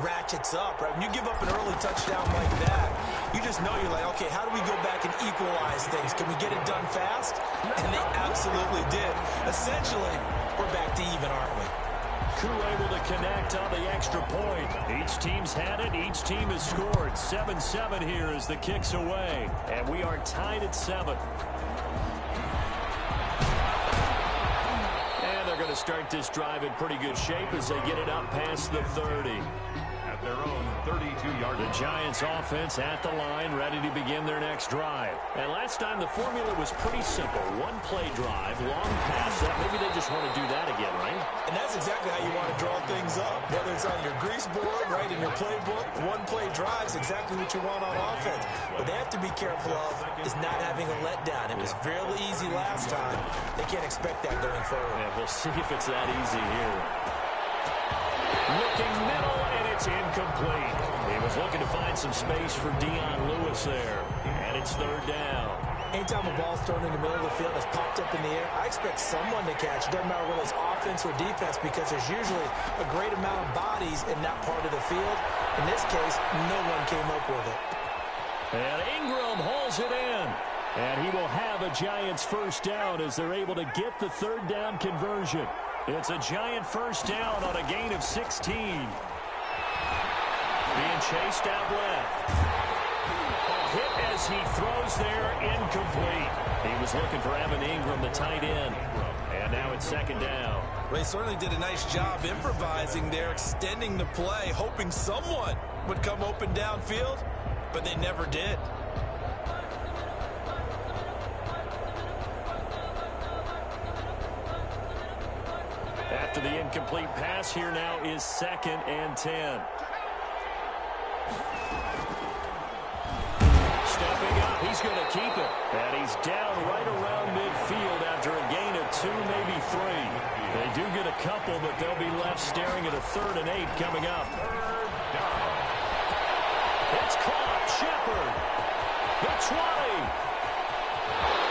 ratchets up, right? When you give up an early touchdown like that, you just know you're like, okay, how do we go back and equalize things? Can we get it done fast? And they absolutely did. Essentially, we're back to even, aren't we? Crew able to connect on the extra point. Each team's had it. Each team has scored. 7-7 here as the kick's away. And we are tied at 7. And they're going to start this drive in pretty good shape as they get it up past the 30. At their own 32-yard line. The Giants offense at the line, ready to begin their next drive. And last time the formula was pretty simple. One-play drive, long pass. Maybe they just want to do that again, right? And that's exactly how you want to draw things up. Whether it's on your grease board, right, in your playbook, one-play drive is exactly what you want on offense. What they have to be careful of is not having a letdown. It was fairly easy last time. They can't expect that going forward. Yeah, we'll see if it's that easy here. Looking middle, and it's incomplete. He was looking to find some space for Dion Lewis there. And it's third down. Anytime a ball's thrown in the middle of the field, it's popped up in the air, I expect someone to catch. It doesn't matter whether it's offense or defense because there's usually a great amount of bodies in that part of the field. In this case, no one came up with it. And Ingram hauls it in. And he will have a Giants first down as they're able to get the third down conversion. It's a Giant first down on a gain of 16. Being chased out left. Hit as he throws there, incomplete. He was looking for Evan Ingram, the tight end. And now it's second down. Well, he certainly did a nice job improvising there, extending the play, hoping someone would come open downfield, but they never did. After the incomplete pass, here now is 2nd and 10. Stepping up, he's going to keep it. And he's down right around midfield after a gain of 2, maybe 3. They do get a couple, but they'll be left staring at a 3rd and 8 coming up. It's caught. Shepard. The 20.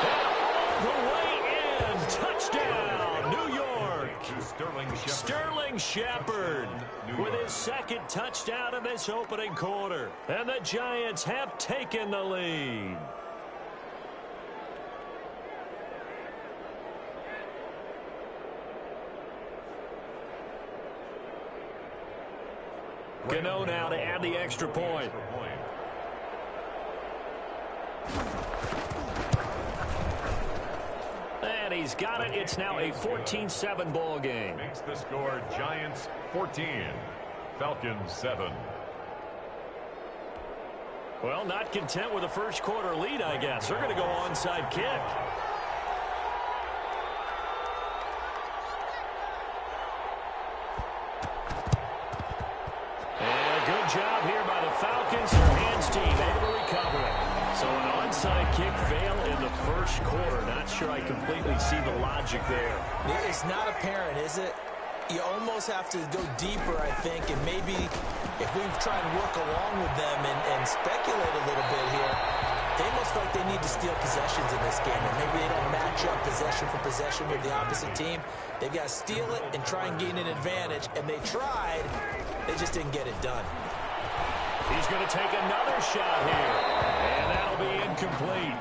And all the way in. Touchdown, New York. Sterling Shepard with his 2nd touchdown in this opening quarter. And the Giants have taken the lead. Gano now to add the extra point. And he's got it. It's now a 14-7 ball game. Makes the score Giants 14, Falcons 7. Well, not content with a first quarter lead, I guess. They're going to go onside kick. And a good job here by the Falcons. Their hands team able to recover it. So an onside kick fail in the first quarter. Not sure I completely see the logic there. It's not apparent, is it? You almost have to go deeper, I think, and maybe if we try and work along with them and speculate a little bit here, they almost feel like they need to steal possessions in this game, and maybe they don't match up possession for possession with the opposite team. They've got to steal it and try and gain an advantage, and they tried. They just didn't get it done. He's going to take another shot here, and that'll be incomplete.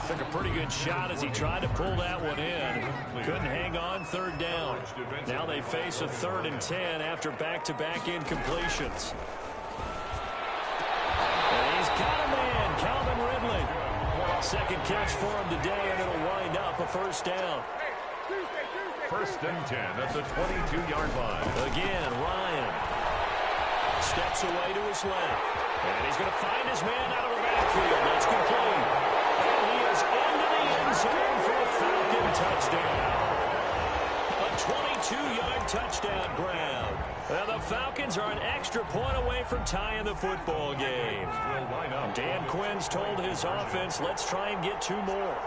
Took a pretty good shot as he tried to pull that one in. Couldn't hang on, third down. Now they face a 3rd and 10 after back-to-back incompletions. And he's got a man, Calvin Ridley. 2nd catch for him today, and it'll wind up a first down. 1st and 10 at the 22-yard line. Again, Ryan steps away to his left. And he's going to find his man out of the backfield. That's complete. And he is into the end zone for a Falcon touchdown. A 22-yard touchdown grab. And the Falcons are an extra point away from tying the football game. Dan Quinn's told his offense, let's try and get 2 more.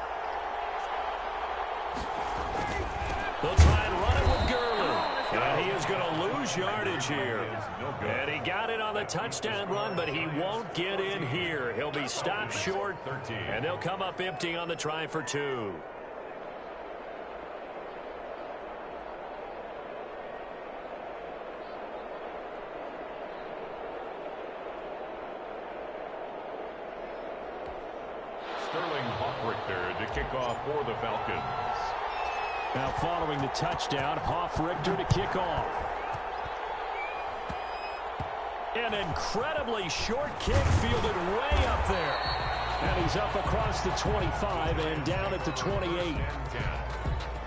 They'll try and run it with Gurley. And he is going to lose yardage here. And he got it on the touchdown run, but he won't get in here. He'll be stopped short, and they'll come up empty on the try for 2. Richter to kick off for the Falcons. Now following the touchdown, Richter to kick off. An incredibly short kick fielded way up there. And he's up across the 25 and down at the 28.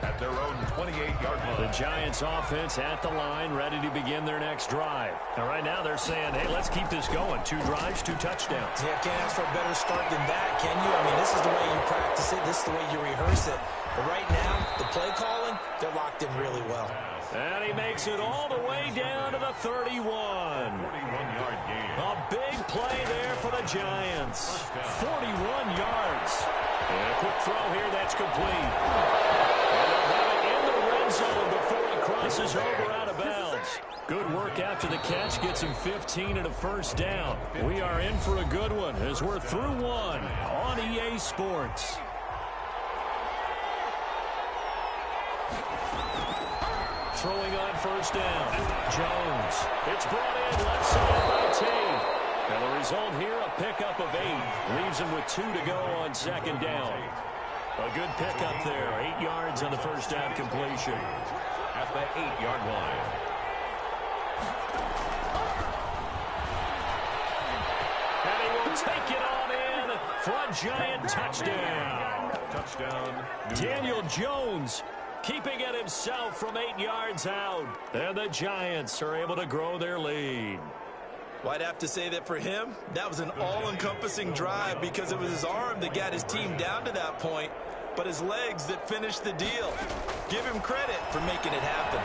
At their own 28-yard line. The Giants offense at the line, ready to begin their next drive. And right now they're saying, hey, let's keep this going. 2 drives, 2 touchdowns. Yeah, can't ask for a better start than that, can you? I mean, this is the way you practice it. This is the way you rehearse it. But right now, the play calling, they're locked in really well. And he makes it all the way down to the 31. 41-yard gain. A big play there for the Giants. 41 yards. And a quick throw here, that's complete. And they'll have it in the red zone before he crosses over out of bounds. Good work after the catch, gets him 15 and a first down. We are in for a good one as we're through one on EA Sports. Throwing on first down. Jones. It's brought in left side by Tate. And the result here, a pickup of 8. Leaves him with 2 to go on second down. A good pickup there. 8 yards on the first down completion. At the 8-yard line. And he will take it on in for a Giant touchdown. Touchdown. Daniel Jones keeping it himself from 8 yards out. And the Giants are able to grow their lead. Well, I'd have to say that for him, that was an all-encompassing drive because it was his arm that got his team down to that point, but his legs that finished the deal. Give him credit for making it happen.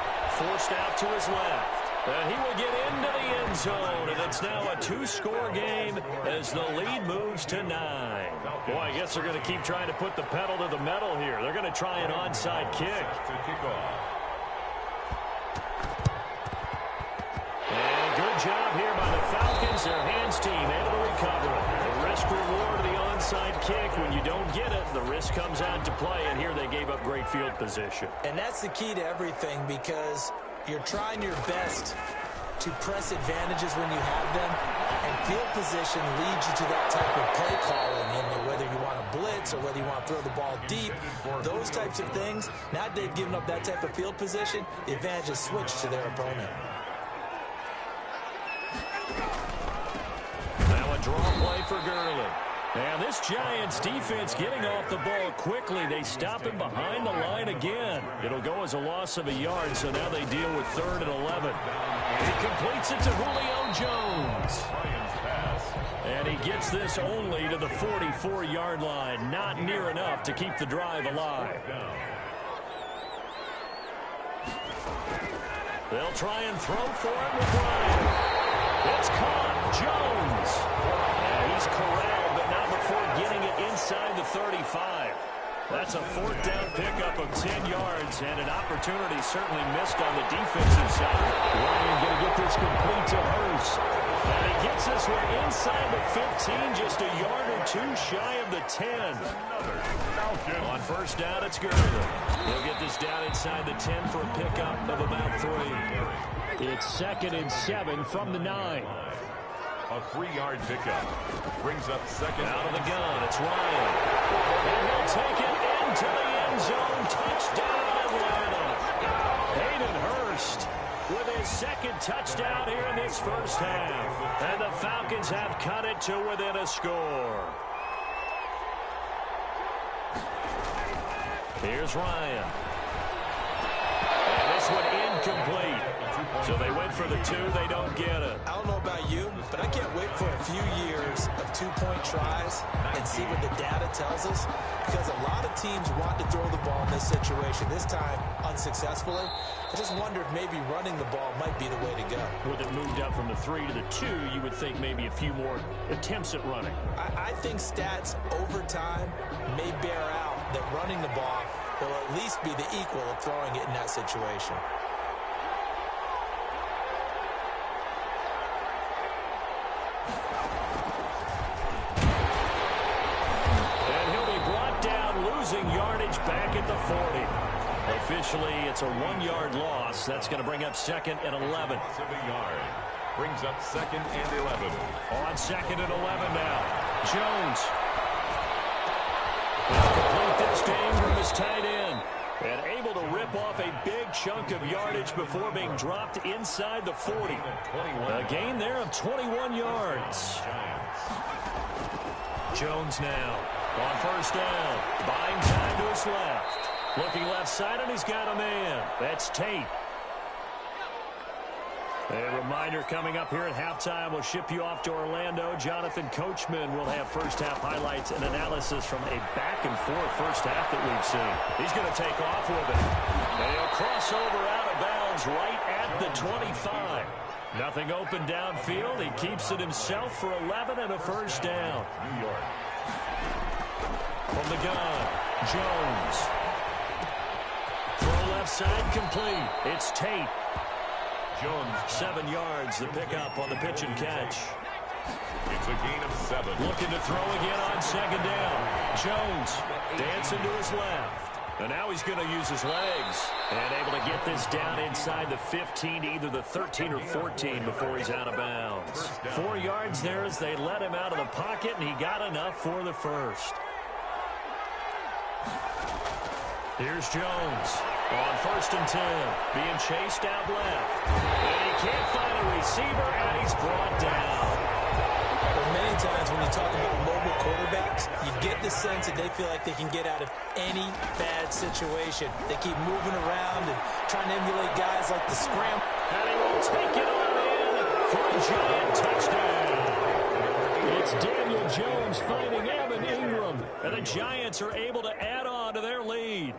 Forced out to his left. And he will get into the end zone, and it's now a 2-score game as the lead moves to 9. Boy, I guess they're going to keep trying to put the pedal to the metal here. They're going to try an onside kick. To kick off. And good job here by the Falcons. Their hands team able to recover it. The risk-reward of the onside kick. When you don't get it, the risk comes out to play, and here they gave up great field position. And that's the key to everything because you're trying your best to press advantages when you have them, and field position leads you to that type of play calling, and whether you want to blitz or whether you want to throw the ball deep, those types of things. Now they've given up that type of field position, the advantage is switched to their opponent. Now a draw play for Gurley. And this Giants defense getting off the ball quickly. They stop him behind the line again. It'll go as a loss of a yard, so now they deal with 3rd and 11. He completes it to Julio Jones. And he gets this only to the 44-yard line. Not near enough to keep the drive alive. They'll try and throw for him with Ryan. It's caught. Jones. And he's corralled, but not before getting it inside the 35. That's a 4th down pickup of 10 yards, and an opportunity certainly missed on the defensive side. Ryan going to get this complete to Hurst. And he gets this one inside the 15, just a yard or 2 shy of the 10. On first down, it's Gurley. He'll get this down inside the 10 for a pickup of about 3. It's 2nd and 7 from the 9. A 3-yard pickup. Brings up second. Out of the gun, it's Ryan. And he'll take it into the end zone. Touchdown, Atlanta. Hayden Hurst with his 2nd touchdown here in this first half. And the Falcons have cut it to within a score. Here's Ryan. And this one incomplete. So they went for the 2, they don't get it. I don't know about you, but I can't wait for a few years of 2-point tries and see what the data tells us, because a lot of teams want to throw the ball in this situation, this time unsuccessfully. I just wonder if maybe running the ball might be the way to go. With it moved up from the 3 to the 2, you would think maybe a few more attempts at running. I think stats over time may bear out that running the ball will at least be the equal of throwing it in that situation. Losing yardage back at the 40. Officially, it's a 1-yard loss. That's going to bring up 2nd and 11. Loss of a yard. Brings up 2nd and 11. On 2nd and 11 now. Jones. Marcus Ingram is tight end. And able to rip off a big chunk of yardage before being dropped inside the 40. A gain there of 21 yards. Jones now on first down. Buying time to his left. Looking left side, and he's got a man. That's Tate. A reminder coming up here at halftime. We'll ship you off to Orlando. Jonathan Coachman will have first-half highlights and analysis from a back-and-forth first half that we've seen. He's going to take off with it. And he'll cross over out of bounds right at the 25. Nothing open downfield. He keeps it himself for 11 and a first down. New York. From the gun, Jones. Throw left side complete. It's Tate. Jones, 7 yards, the pickup on the pitch and catch. It's a gain of 7. Looking to throw again on second down. Jones dancing to his left. And now he's going to use his legs. And able to get this down inside the 15 to either the 13 or 14 before he's out of bounds. 4 yards there as they let him out of the pocket, and he got enough for the first. Here's Jones on first and 10, being chased out left. And he can't find a receiver, and he's brought down. Well, many times when you talk about mobile quarterbacks, you get the sense that they feel like they can get out of any bad situation. They keep moving around and trying to emulate guys like the scram. And he will take it on in for a giant touchdown. It's Daniel Jones finding Evan Ingram. And the Giants are able to add on to their lead.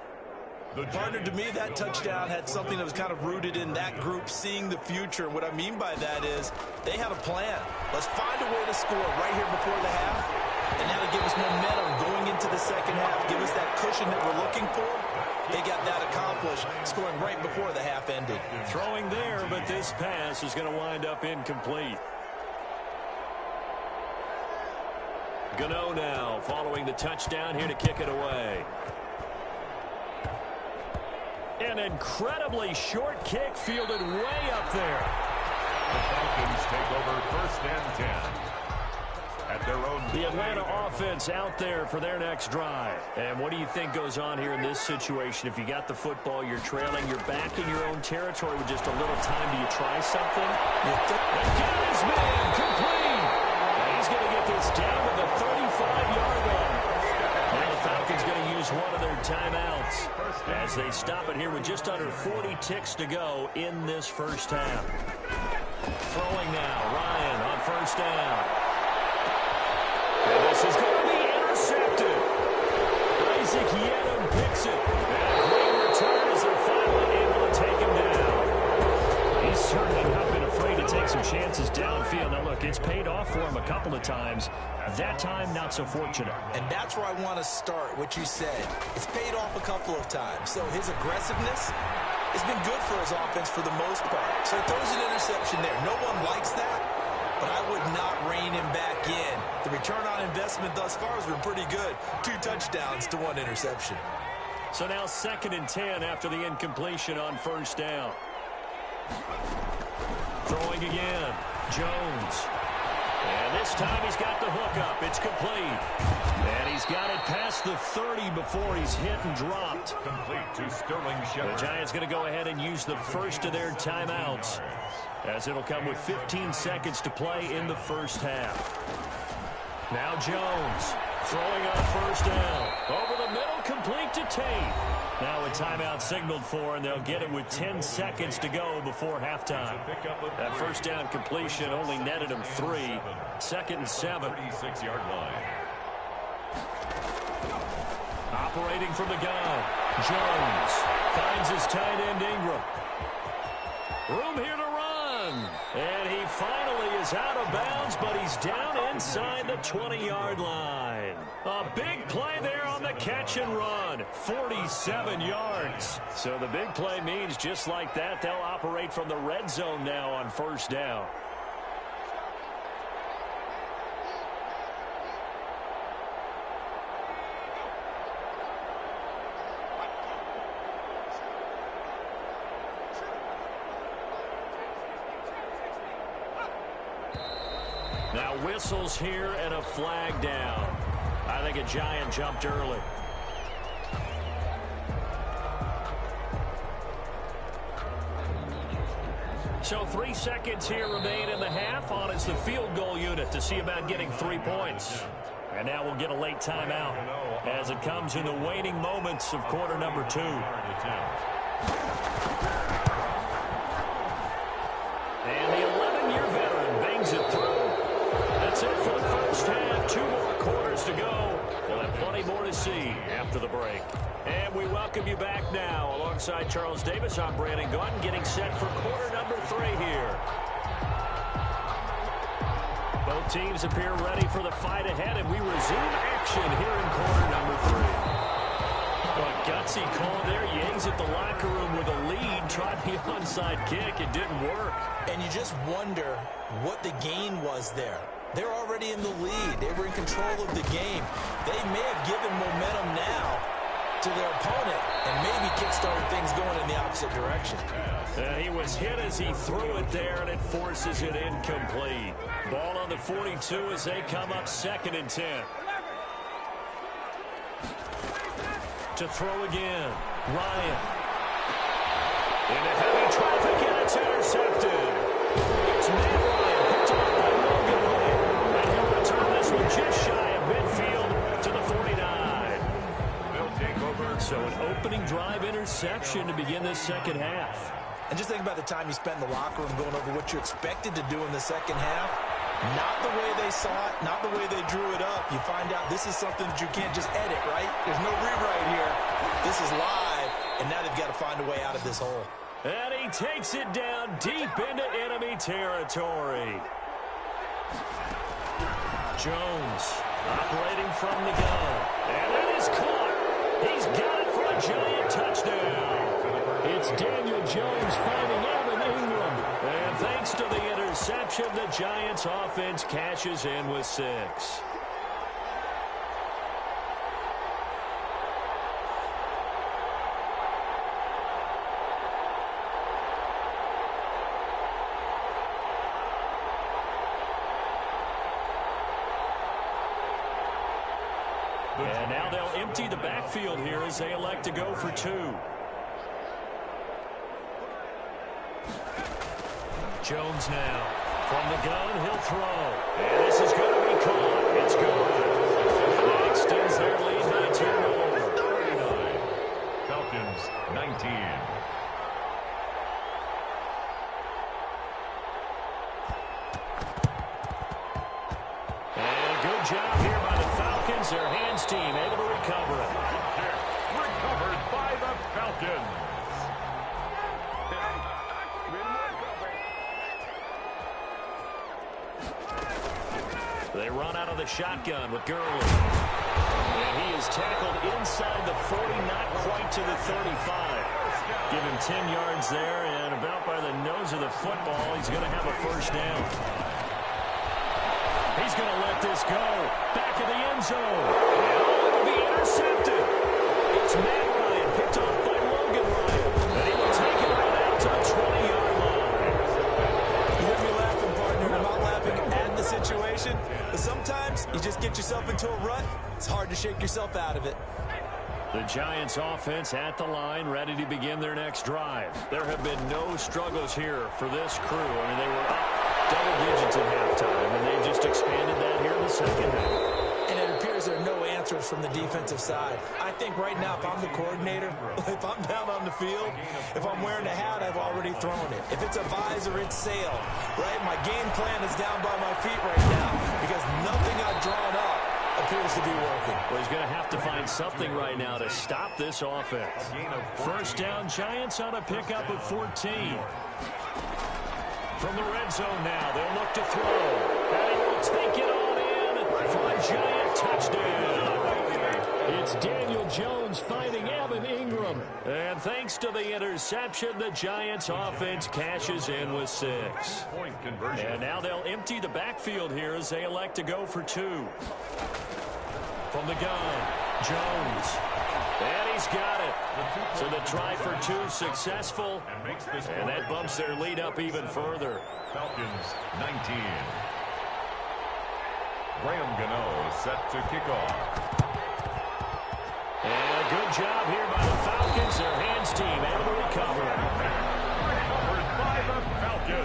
Partner, to me, that touchdown had something that was kind of rooted in that group seeing the future. And what I mean by that is they had a plan. Let's find a way to score right here before the half. And that'll give us momentum going into the second half. Give us that cushion that we're looking for. They got that accomplished, scoring right before the half ended. Throwing there, but this pass is going to wind up incomplete. Gano now following the touchdown here to kick it away. An incredibly short kick fielded way up there. The Falcons take over first and 10 at their own. The Atlanta offense out there for their next drive. And what do you think goes on here in this situation? If you got the football, you're trailing, you're back in your own territory with just a little time. Do you try something? Again, his man complete. And he's going to get this down to the 35-yard line. Now the Falcons going to use one of their timeouts as they stop it here with just under 40 ticks to go in this first half. Throwing now, Ryan on first down. And this is going to be intercepted. Isaac Yedem picks it. And a great return as they're finally able to take him down. He's certainly not been afraid to take some chances downfield. Now look, it's paid off for him a couple of times. That time, not so fortunate. And that's where I want to start, what you said. It's paid off a couple of times. So his aggressiveness has been good for his offense for the most part. So he throws an interception there. No one likes that, but I would not rein him back in. The return on investment thus far has been pretty good. 2 touchdowns to 1 interception. So now 2nd and 10 after the incompletion on first down. Throwing again, Jones. And this time he's got the hook up. It's complete. And he's got it past the 30 before he's hit and dropped. Complete to Sterling Shepard. The Giants going to go ahead and use the first of their timeouts, as it'll come with 15 seconds to play in the first half. Now Jones throwing on first down. Over the middle, complete to Tate. Now a timeout signaled for, and they'll get it with 10 seconds to go before halftime. That first down completion only netted him 3. 2nd and 7. 36-yard line. Operating from the gun, Jones finds his tight end Ingram. Room here to run. And he finally is out of bounds, but he's down inside the 20-yard line. A big play there on the catch and run. 47 yards. So the big play means just like that, they'll operate from the red zone now on first down. Now whistles here and a flag down. I think a Giant jumped early. So 3 seconds here remain in the half. On is the field goal unit to see about getting 3 points. And now we'll get a late timeout as it comes in the waning moments of quarter number 2. And the 11-year veteran bangs it through. That's it for the first half. 2 more quarters to go. We'll have plenty more to see after the break. And we welcome you back now. Alongside Charles Davis, I'm Brandon Gunn, getting set for quarter number 3 here. Both teams appear ready for the fight ahead, and we resume action here in quarter number 3. Well, gutsy call there. Yangs at the locker room with a lead. Tried the onside kick. It didn't work. And you just wonder what the gain was there. They're already in the lead. They were in control of the game. They may have given momentum now to their opponent and maybe kick-started things going in the opposite direction. He was hit as he threw it there, and it forces it incomplete. Ball on the 42 as they come up 2nd and 10. To throw again, Ryan. Into heavy traffic, and it's intercepted. It's Matt Ryan, picked off by Logan Ryan. And he'll return this one just shy of midfield to the 49. They'll take over. So an opening drive interception to begin this second half. And just think about the time you spent in the locker room going over what you expected to do in the second half. Not the way they saw it, not the way they drew it up. You find out this is something that you can't just edit, right? There's no rewrite here. This is live, and now they've got to find a way out of this hole. And he takes it down deep into enemy territory. Jones operating from the gun. And it is caught. He's got it for a giant touchdown. It's Daniel Jones finding Evan Ingram. And thanks to the interception, the Giants offense cashes in with 6. And now they'll empty the backfield here as they elect to go for 2. Jones now. From the gun, he'll throw. And this is going to be caught. It's good. And that extends their lead by 2 more. 39. Falcons, 19. And good job here by the Falcons. Their hands team able to recover it. Recovered by the Falcons. They run out of the shotgun with Gurley. And he is tackled inside the 40, not quite to the 35. Give him 10 yards there, and about by the nose of the football, he's going to have a first down. He's going to let this go. Back in the end zone. And it'll be intercepted. It's Matt Ryan, picked off by Logan Ryan. And he will take it right out to the 20-yard line. You hear me laughing, partner. I'm not laughing at the situation. But sometimes you just get yourself into a rut. It's hard to shake yourself out of it. The Giants offense at the line, ready to begin their next drive. There have been no struggles here for this crew. I mean, they were up double digits at halftime, and they just expanded that here in the second half. And it appears there are no answers from the defensive side. I think right now, if I'm the coordinator, if I'm down on the field, if I'm wearing a hat, I've already thrown it. If it's a visor, it's sailed, right? My game plan is down by my feet right now because nothing I've drawn up appears to be working. Well, he's going to have to find something right now to stop this offense. First down, Giants on a pickup of 14. From the red zone now, they'll look to throw. And he will take it on in for a giant touchdown. It's Daniel Jones finding Evan Ingram. And thanks to the interception, the Giants offense cashes in with 6. Point conversion. And now they'll empty the backfield here as they elect to go for 2. From the gun, Jones. And he's got it. So the try for 2 successful. And that bumps their lead up even further. Falcons, 19. Graham Gano set to kick off. And a good job here by the Falcons. Their hands team able to recover. Recovered by the Falcons.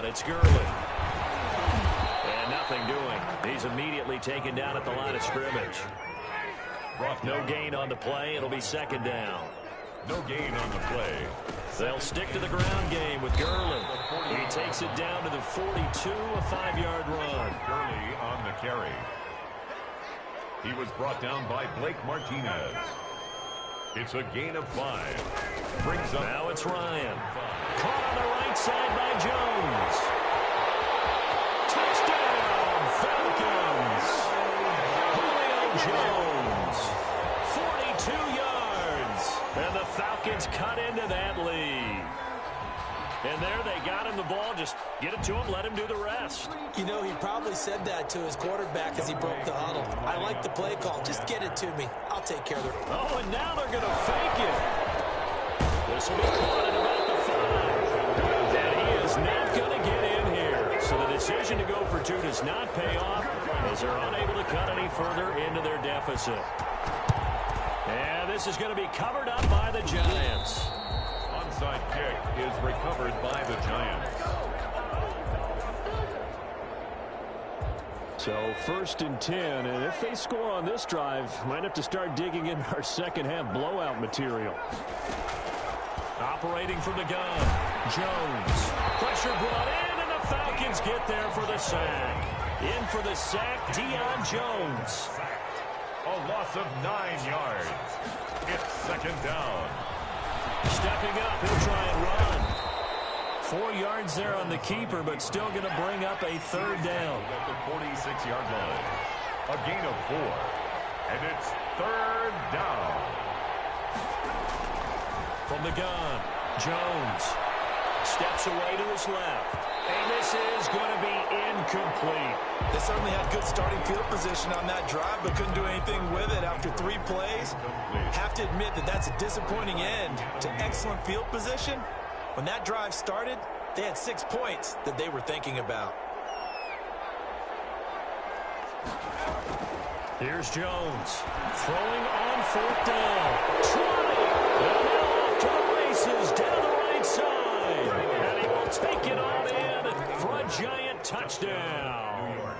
down. It's Gurley. And nothing doing. He's immediately taken down at the line of scrimmage. No gain on the play. It'll be second down. No gain on the play. They'll stick to the ground game with Gurley. He takes it down to the 42, a 5-yard run. Gurley on the carry. He was brought down by Blake Martinez. It's a gain of 5. Brings up. Now it's Ryan. Caught on the right side by Jones. Touchdown, Falcons. Julio Jones. 42 yards. And the Falcons cut into that lead. And there they got him the ball. Just get it to him, let him do the rest. You know, he probably said that to his quarterback as he broke the huddle. I like the play call. Just get it to me. I'll take care of it. Oh, and now they're going to fake it. This will be caught at about the 5. And he is not going to get in here. So the decision to go for 2 does not pay off as they're unable to cut any further into their deficit. And this is going to be covered up by the Giants. Onside kick is recovered by the Giants. So 1st and 10, and if they score on this drive, might have to start digging in our second half blowout material. Operating from the gun, Jones. Pressure brought in, and the Falcons get there for the sack. In for the sack, Deion Jones. A loss of 9 yards. It's second down. Stepping up, he'll try and run. 4 yards there on the keeper, but still going to bring up a 3rd down. At the 46-yard line. A gain of 4. And it's 3rd down. From the gun, Jones steps away to his left. And this is going to be incomplete. They certainly had good starting field position on that drive, but couldn't do anything with it after 3 plays. Have to admit that that's a disappointing end to excellent field position. When that drive started, they had 6 points that they were thinking about. Here's Jones throwing on 4th down. Trying. And now off to the races down the right side. And he will take it on in for a Giant touchdown.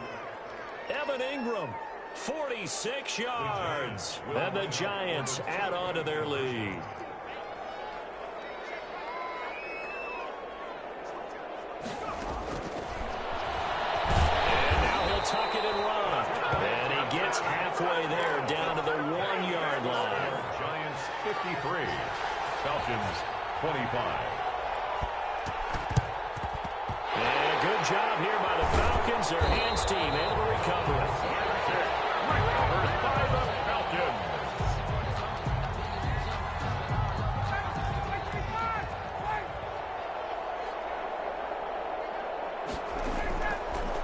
Evan Ingram, 46 yards. And the Giants add on to their lead. And now he'll tuck it and run. And he gets halfway there down to the 1-yard line. Giants 53. Falcons 25. And good job here by the Falcons. Their hands team able to recover it. Recovered by the Falcons.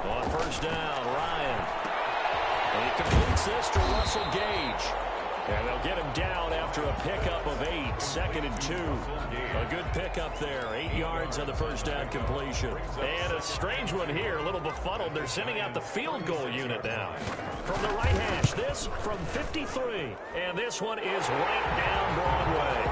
On 1st down, Ryan. And he completes this to Russell Gage. And they'll get him down after a pickup of 8, 2nd and 2. A good pickup there, 8 yards on the 1st down completion. And a strange one here, a little befuddled. They're sending out the field goal unit now. From the right hash, this from 53. And this one is right down Broadway.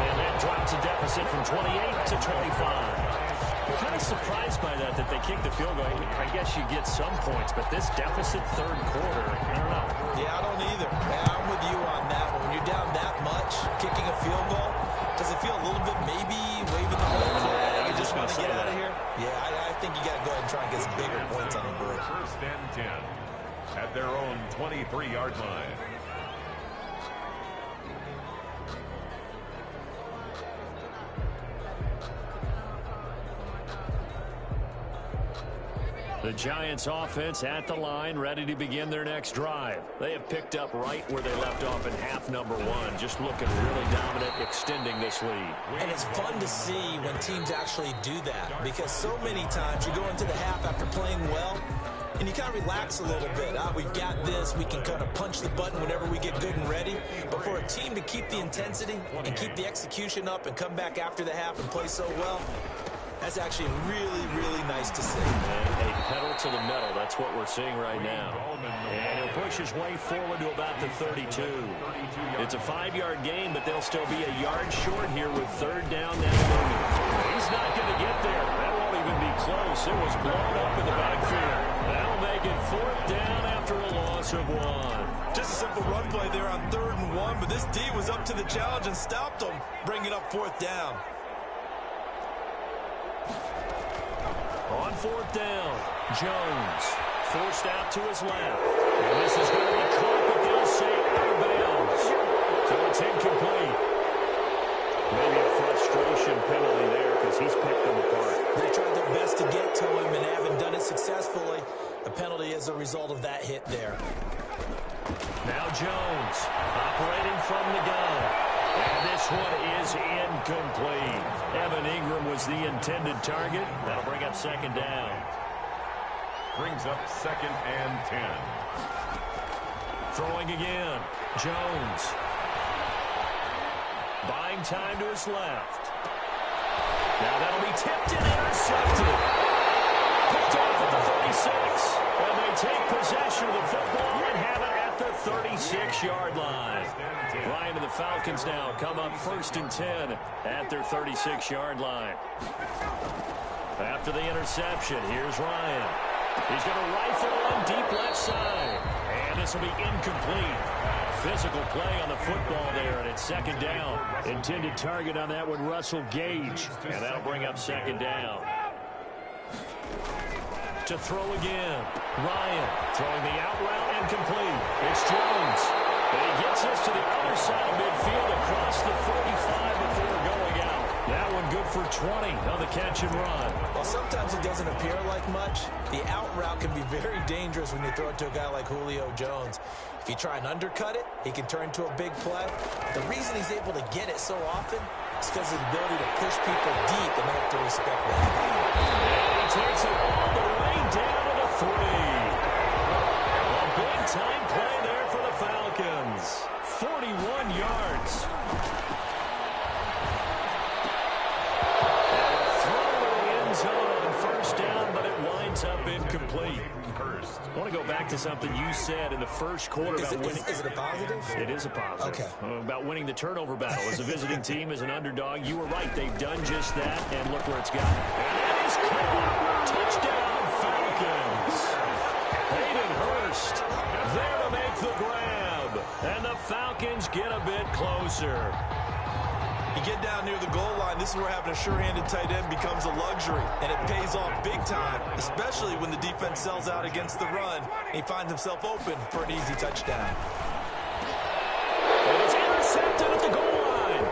And that drops a deficit from 28 to 25. I'm kind of surprised by that they kicked the field goal. I guess you get some points, but this deficit 3rd quarter, I don't know. Yeah, I don't either. Yeah, I'm with you on that. When you're down that much, kicking a field goal, does it feel a little bit maybe waving the whole flag? You just want to get out of here? Yeah, I think you got to go ahead and try and get some bigger points on the board. 1st and 10 at their own 23-yard line. The Giants offense at the line, ready to begin their next drive. They have picked up right where they left off in half number 1, just looking really dominant, extending this lead. And it's fun to see when teams actually do that, because so many times you go into the half after playing well, and you kind of relax a little bit. We've got this. We can kind of punch the button whenever we get good and ready. But for a team to keep the intensity and keep the execution up and come back after the half and play so well, that's actually really, really nice to see. And a pedal to the metal. That's what we're seeing right now. And he'll push his way forward to about the 32. It's a 5-yard gain, but they'll still be a yard short here with 3rd down now. He's not going to get there. That won't even be close. It was blown up in the backfield. That'll make it 4th down after a loss of 1. Just a simple run play there on 3rd and 1, but this D was up to the challenge and stopped them, bringing up 4th down. On 4th down, Jones forced out to his left. And this is going to be caught, but they'll say out of bounds. So it's incomplete. Maybe a frustration penalty there because he's picked them apart. They tried their best to get to him and haven't done it successfully. A penalty as a result of that hit there. Now Jones operating from the gun. And this one is incomplete. Evan Ingram was the intended target. That'll bring up 2nd down. Brings up 2nd and 10. Throwing again. Jones. Buying time to his left. Now that'll be tipped and intercepted. Picked off at the 36. And they take possession of the football and have it at the 36-yard line. Ryan and the Falcons now come up 1st and 10 at their 36-yard line. After the interception, here's Ryan. He's going to rifle on deep left side. And this will be incomplete. Physical play on the football there, and it's 2nd down. Intended target on that one, Russell Gage. And that'll bring up 2nd down. To throw again. Ryan throwing the out route and complete. It's Jones. And he gets us to the other side of midfield across the 45 before going out. That one good for 20 on the catch and run. Well, sometimes it doesn't appear like much. The out route can be very dangerous when you throw it to a guy like Julio Jones. If you try and undercut it, he can turn into a big play. The reason he's able to get it so often is because of his ability to push people deep, and they have to respect that. And he takes it all the way down to the 3. A big-time play there for the Falcons. 41 yards. And a throw to the end zone on 1st down, but it winds up incomplete. I want to go back to something you said in the first quarter about winning. Is it a positive? It is a positive. Okay. About winning the turnover battle. As a visiting team, as an underdog, you were right. They've done just that, and look where it's gotten. And that is caught. Touchdown, Falcons. Hayden Hurst there to make the grab. And the Falcons get a bit closer. You get down near the goal line, this is where having a sure-handed tight end becomes a luxury, and it pays off big time, especially when the defense sells out against the run, and he finds himself open for an easy touchdown. And it's intercepted at the goal line.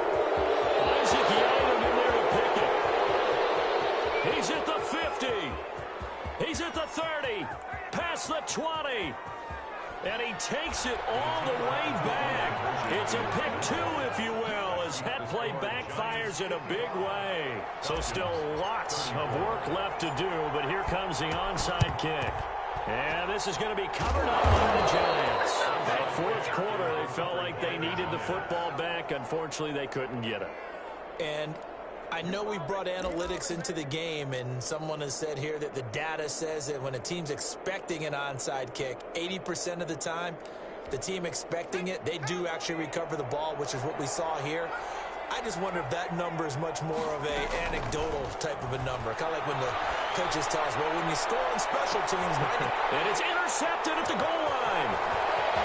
Isaac Yaden in there to pick it. He's at the 50. He's at the 30. Past the 20. And he takes it all the way back. It's a pick 2, if you will, as that play backfires in a big way. So still lots of work left to do, but here comes the onside kick. And this is going to be covered up by the Giants. That 4th quarter, they felt like they needed the football back. Unfortunately, they couldn't get it. And I know we brought analytics into the game, and someone has said here that the data says that when a team's expecting an onside kick, 80% of the time, the team expecting it, they do actually recover the ball, which is what we saw here. I just wonder if that number is much more of a anecdotal type of a number. Kind of like when the coaches tell us, well, when you score on special teams, and it's intercepted at the goal line.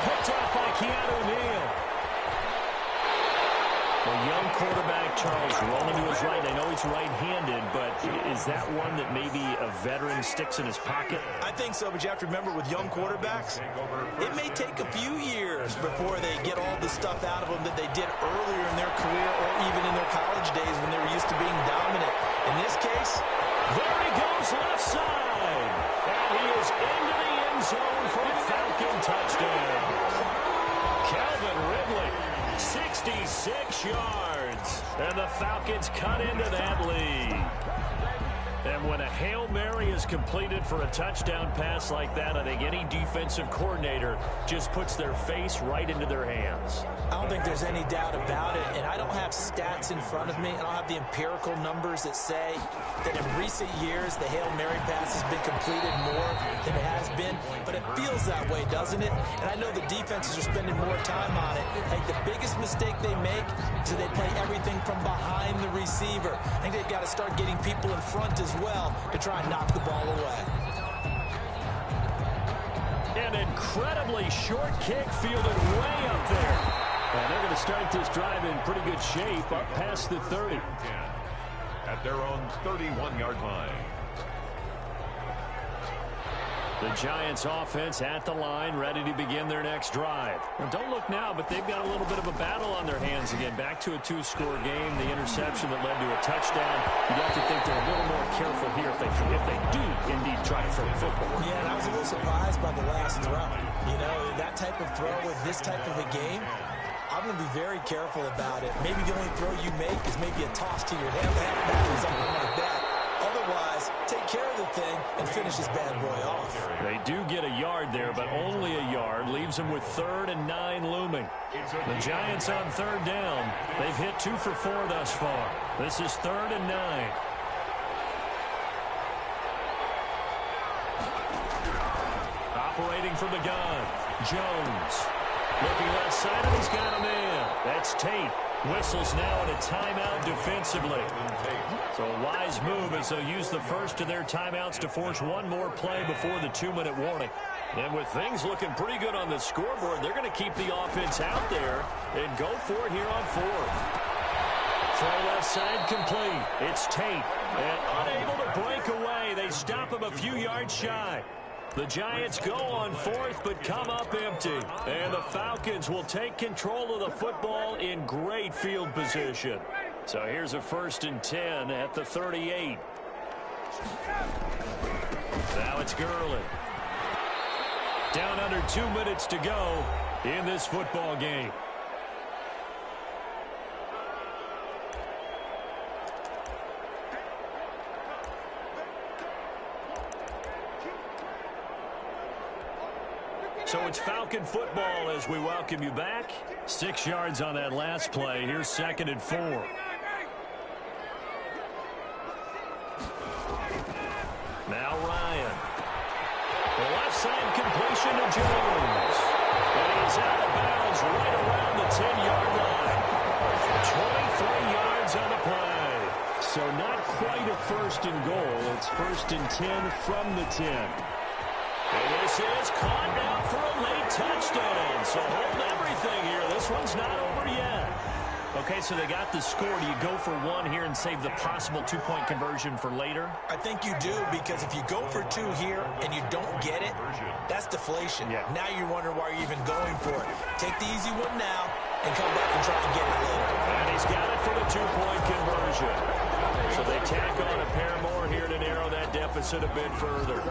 Picked off by Keanu Neal. The young quarterback, Charles, rolling to his right. I know he's right-handed, but is that one that maybe a veteran sticks in his pocket? I think so, but you have to remember with young quarterbacks, it may take a few years before they get all the stuff out of them that they did earlier in their career or even in their college days when they were used to being dominant. In this case, there he goes left side. And he is into the end zone for a Falcon touchdown. Calvin Ridley. 66 yards. And the Falcons cut into that lead. And when a Hail Mary is completed for a touchdown pass like that, I think any defensive coordinator just puts their face right into their hands. I don't think there's any doubt about it, and I don't have stats in front of me. I don't have the empirical numbers that say that in recent years the Hail Mary pass has been completed more than it has been, but it feels that way, doesn't it? And I know the defenses are spending more time on it. I think the biggest mistake they make is that they play everything from behind the receiver. I think they've got to start getting people in front as well to try and knock the ball away. An incredibly short kick fielded way up there. And they're going to start this drive in pretty good shape up past the 30. At their own 31-yard line. The Giants offense at the line, ready to begin their next drive. Now, don't look now, but they've got a little bit of a battle on their hands again. Back to a two-score game, the interception that led to a touchdown. You'd have to think they're a little more careful here if they do indeed try to throw the football. Yeah, and I was a little surprised by the last throw. You know, that type of throw with this type of a game, I'm going to be very careful about it. Maybe the only throw you make is maybe a toss to your halfback or something like that. Otherwise, take care of the thing and finish this bad boy off. They do get a yard there, but only a yard. Leaves them with 3rd and 9 looming. The Giants on 3rd down. They've hit 2 for 4 thus far. This is 3rd and 9. Operating from the gun, Jones. Looking left side, and he's got a man. That's Tate. Whistles now in a timeout defensively. So a wise move as they'll use the first of their timeouts to force one more play before the 2-minute warning. And with things looking pretty good on the scoreboard, they're going to keep the offense out there and go for it here on 4th. Throw left side complete. It's Tate. And unable to break away. They stop him a few yards shy. The Giants go on 4th, but come up empty. And the Falcons will take control of the football in great field position. So here's a 1st and 10 at the 38. Now it's Gurley. Down under 2 minutes to go in this football game. So it's Falcon football as we welcome you back. 6 yards on that last play. Here's 2nd and 4. Now Ryan. The left side completion to Jones. And he's out of bounds right around the 10-yard line. 23 yards on the play. So not quite a 1st and goal. It's 1st and 10 from the 10. And this is caught now for a late touchdown. So hold everything here. This one's not over yet. Okay, so they got the score. Do you go for 1 here and save the possible 2-point conversion for later? I think you do, because if you go for 2 here and you don't get it, that's deflation. Yeah. Now you're wondering why you're even going for it. Take the easy one now and come back and try and get it later. And he's got it for the 2-point conversion. So they tack on a pair more here to narrow that deficit a bit further.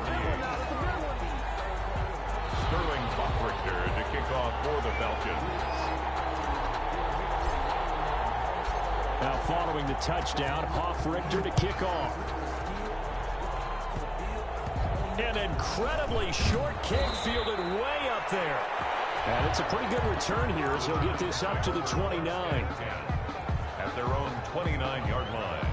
Sterling Buckrichter to kick off for the Falcons. Now following the touchdown, Hoff-Richter to kick off. An incredibly short kick fielded way up there. And it's a pretty good return here as he'll get this up to the 29. At their own 29-yard line.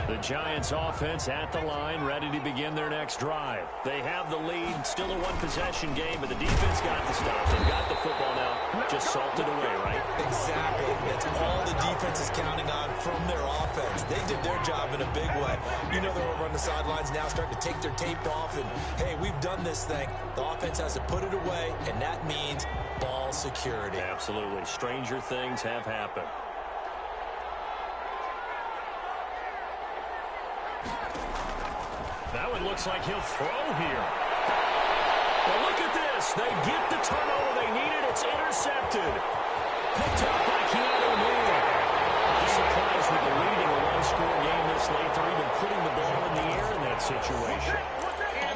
The Giants offense at the line, ready to begin their next drive. They have the lead, still a one-possession game, but the defense got the stop. They've got the football now, just salted away, right? Exactly. That's all the defense is counting on from their offense. They did their job in a big way. You know, they're over on the sidelines now starting to take their tape off, and, hey, we've done this thing. The offense has to put it away, and that means ball security. Absolutely. Stranger things have happened. That one looks like he'll throw here. Well, look at this. They get the turnover they needed. It's intercepted. Picked up by Keanu Neal. Just surprised with the leading a one-score game this late. They're even putting the ball in the air in that situation.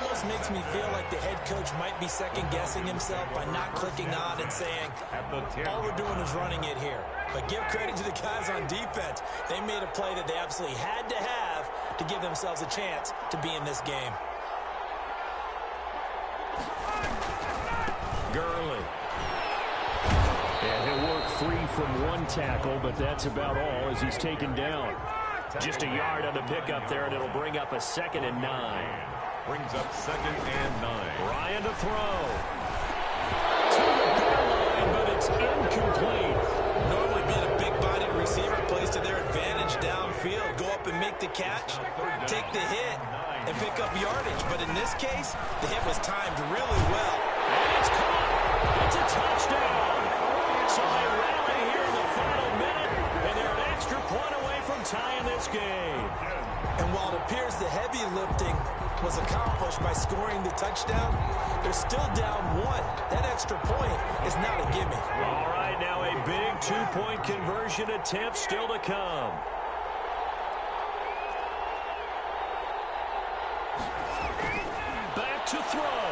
Almost makes me feel like the head coach might be second-guessing himself by not clicking on and saying, all we're doing is running it here. But give credit to the guys on defense. They made a play that they absolutely had to have to give themselves a chance to be in this game. Gurley. And he'll work free from one tackle, but that's about all as he's taken down. Just a yard on the pickup there, and it'll bring up a 2nd and 9. Brings up 2nd and 9. Ryan to throw. To the goal line, but it's incomplete. Normally being a big-bodied receiver plays to their advantage downfield. Go up and make the pick up yardage, but in this case, the hit was timed really well. And it's caught. It's a touchdown. So they rally here in the final minute, and they're an extra point away from tying this game. And while it appears the heavy lifting was accomplished by scoring the touchdown, they're still down one. That extra point is not a gimme. All right, now a big two-point conversion attempt still to come. Back to throw.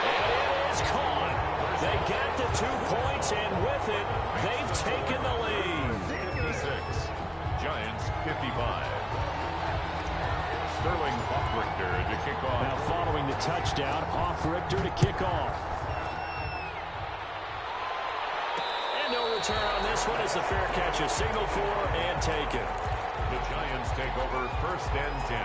And it is caught. They get the 2 points, and with it, they've taken the lead. 56. Giants 55. Sterling Hoffrichter to kick off. Now following the touchdown, Hoffrichter to kick off. And no return on this one as the fair catch is signaled for and taken. The Giants take over 1st and 10.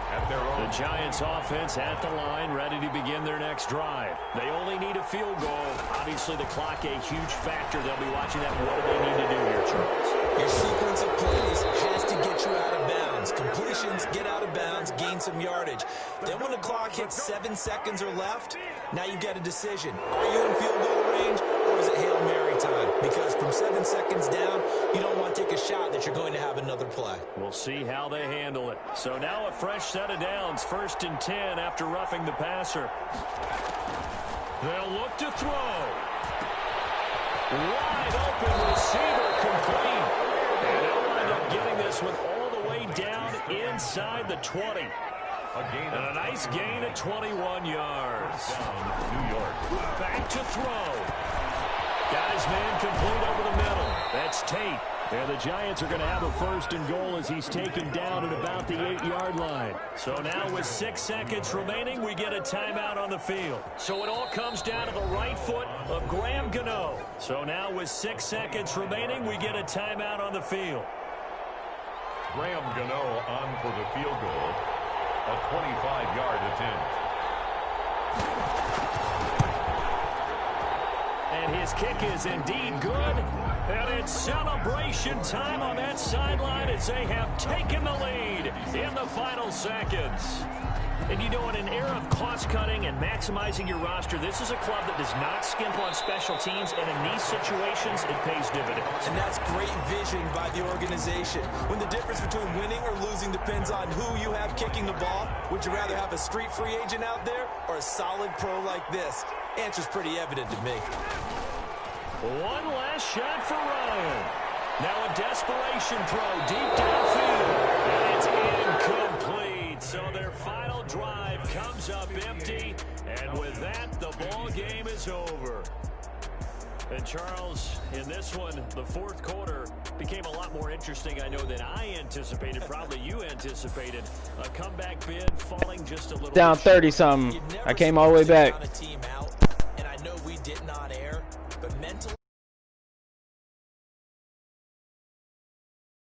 At their own. The Giants offense at the line, ready to begin their next drive. They only need a field goal. Obviously the clock a huge factor. They'll be watching that. What do they need to do here, Charles? Your sequence of plays has to get you out of bounds. Completions, get out of bounds, gain some yardage. Then when the clock hits 7 seconds or left, now you get a decision. Are you in field goal range or is it Hail Mary time? Because from 7 seconds down, you don't want to take a shot that you're going to have another play. We'll see how they handle it. So now a fresh set of downs, 1st and 10 after roughing the passer. They'll look to throw. Wide open receiver complete. And they'll wind up getting this one all the way down inside the 20. And a nice gain of 21 yards. Down New York. Back to throw. Got his man complete over the middle. That's Tate. And the Giants are going to have a 1st and goal as he's taken down at about the 8-yard line. So now with 6 seconds remaining, we get a timeout on the field. So it all comes down to the right foot of Graham Gano. So now with 6 seconds remaining, we get a timeout on the field. Graham Gano on for the field goal. A 25-yard attempt. And his kick is indeed good. And it's celebration time on that sideline as they have taken the lead in the final seconds. And you know, in an era of cost-cutting and maximizing your roster, this is a club that does not skimp on special teams, and in these situations, it pays dividends. And that's great vision by the organization. When the difference between winning or losing depends on who you have kicking the ball, would you rather have a street free agent out there or a solid pro like this? Answer's pretty evident to me. One last shot for Ryan. Now a desperation throw deep downfield. And it's incomplete. So their final drive comes up empty. And with that, the ball game is over. And Charles, in this one, the 4th quarter became a lot more interesting, I know, than I anticipated. Probably you anticipated. A comeback bid falling just a little down 30-something. I came all the way back. And I know we did not air, but mentally.